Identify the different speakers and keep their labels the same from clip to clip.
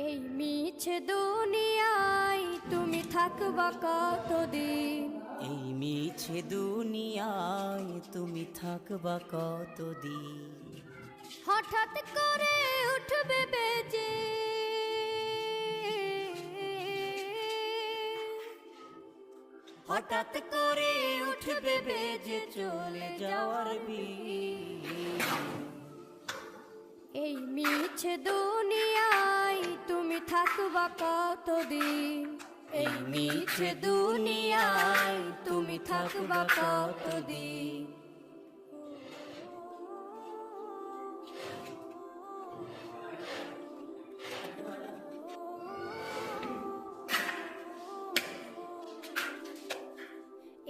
Speaker 1: এই মিছে দুনিয়ায় তুমি থাকবা কতদিন?
Speaker 2: এই মিছে দুনিয়ায় তুমি থাকবা কতদিন?
Speaker 1: হঠাৎ করে উঠবে বেজে
Speaker 2: হঠাৎ করে উঠবে বেজে চলে যাওয়ার বিন।
Speaker 1: এই মিছে দুনিয়ায় তুমি থাকবা কতদিন?
Speaker 2: এই মিছে দুনিয়ায় তুমি থাকবা কতদিন?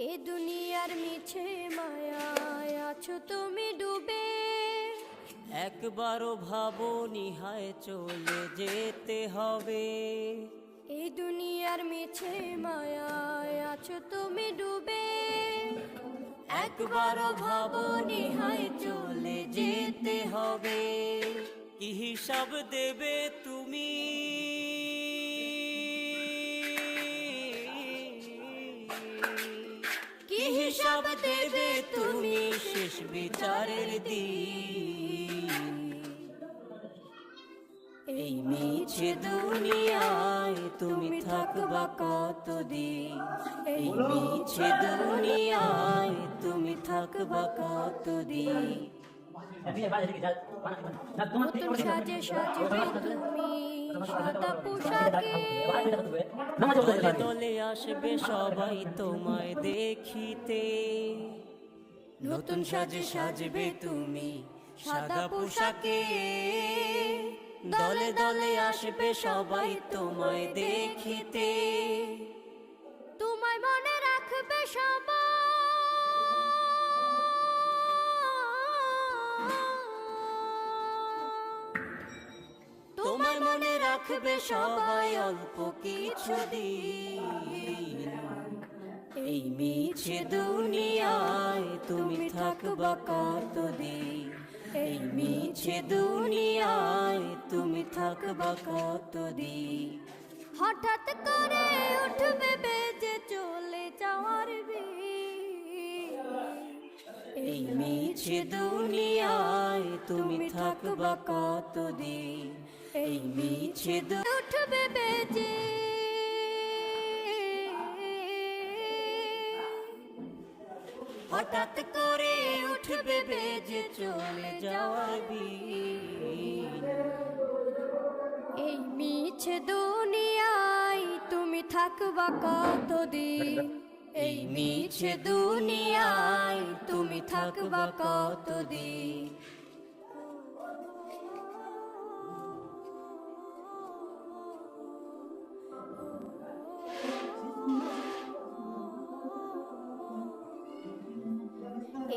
Speaker 1: এ দুনিয়ার মিছে মায়ায় আছো তুমি ডুবে।
Speaker 2: একবারও ভাবনি হায় চলে যেতে হবে।
Speaker 1: এই দুনিয়ার মিছে মায়ায় আছো তুমি ডুবে।
Speaker 2: একবারও ভাবনি হায় চলে যেতে হবে। কি হিসাব দেবে তুমি? কি হিসাব দেবে তুমি শেষ বিচারের দিন? এই মিছে দুনিয়ায় তুমি থাকবা কতদিন? এই মিছে দুনিয়ায় তুমি থাকবা কতদিন?
Speaker 1: নতুন সাজে সাজবে তুমি সাদা পোশাকে।
Speaker 2: দলে দলে আসবে সবাই তোমায় দেখিতে। নতুন সাজে সাজবে তুমি সাদা পোশাকে। দলে দলে আসবে সবাই তোমায় দেখিতে।
Speaker 1: তোমায় মনে রাখবে সবাই।
Speaker 2: তোমায় মনে রাখবে সবাই অল্প কিছুদিন। এই মিছে দুনিয়ায় তুমি থাকবা কতদিন? এই মিছে দুনিয়ায় তুমি থাকবা কতদিন?
Speaker 1: হঠাৎ করে উঠবে বেজে চলে যাওয়ার বিন।
Speaker 2: এই মিছে দুনিয়ায় তুমি থাকবা কতদিন? এই মিছে
Speaker 1: উঠবে বেজে
Speaker 2: হঠাৎ করে উঠবে বেজে চলে যাওয়ার বিন।
Speaker 1: এই মিছে দুনিয়ায় তুমি থাকবা কতদিন?
Speaker 2: এই মিছে দুনিয়ায় তুমি থাকবা কতদিন?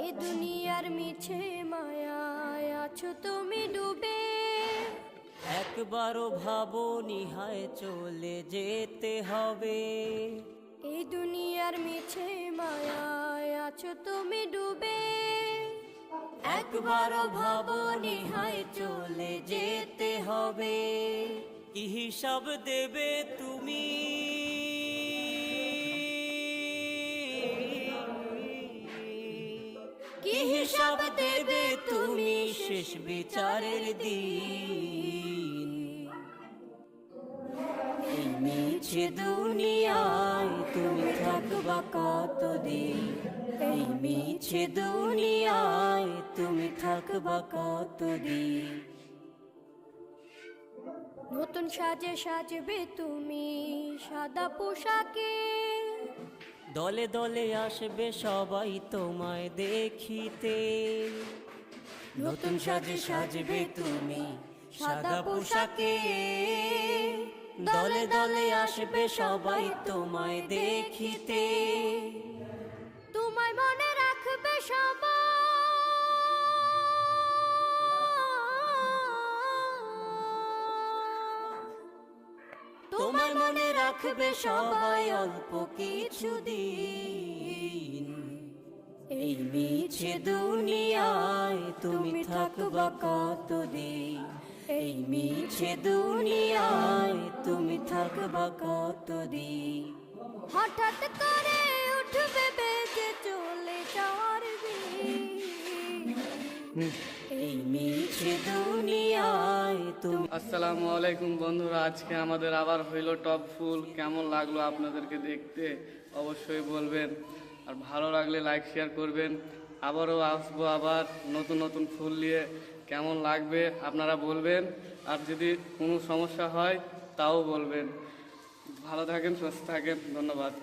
Speaker 1: এ দুনিয়ার মিছে মায়ায় আছো তুমি ডুবে।
Speaker 2: একবারও ভাবনি হায় চলে যেতে হবে।
Speaker 1: এই দুনিয়ার মিছে মায়ায় আছো তুমি ডুবে।
Speaker 2: একবারও ভাবনি হায় চলে যেতে হবে। কি হিসাব দেবে তুমি? কি হিসাব দেবে তুমি শেষ বিচারের দিন? এই মিছে দুনিয়ায় তুমি থাকবা কতদিন? এই মিছে দুনিয়ায় তুমি থাকবা কতদিন?
Speaker 1: নতুন সাজে সাজবে তুমি সাদা পোশাকে।
Speaker 2: দলে দলে আসবে সবাই তোমায় দেখিতে। নতুন সাজে সাজবে তুমি সাদা পোশাকে। দলে দলে আসবে সবাই তোমায় দেখিতে।
Speaker 1: তোমায় মনে রাখবে সবাই।
Speaker 2: তোমায় মনে রাখবে সবাই অল্প কিছুদিন। এই মিছে দুনিয়ায় তুমি থাকবা কতদিন? এই মিছে দুনিয়ায় বা কতদিন।
Speaker 1: হঠাৎ করে উঠবে বেজে চলে যাওয়ার দিন।
Speaker 2: এই মিছে দুনিয়ায় তুমি
Speaker 3: আসসালামু আলাইকুম বন্ধুরা, আজকে আমাদের আবার হইলো টপ ফুল। কেমন লাগলো আপনাদেরকে দেখতে অবশ্যই বলবেন, আর ভালো লাগলে লাইক শেয়ার করবেন। আবারও আসবো আবার নতুন নতুন ফুল নিয়ে, কেমন লাগবে আপনারা বলবেন, আর যদি কোনো সমস্যা হয় তাও বলবেন। ভালো থাকেন, সুস্থ থাকেন, ধন্যবাদ।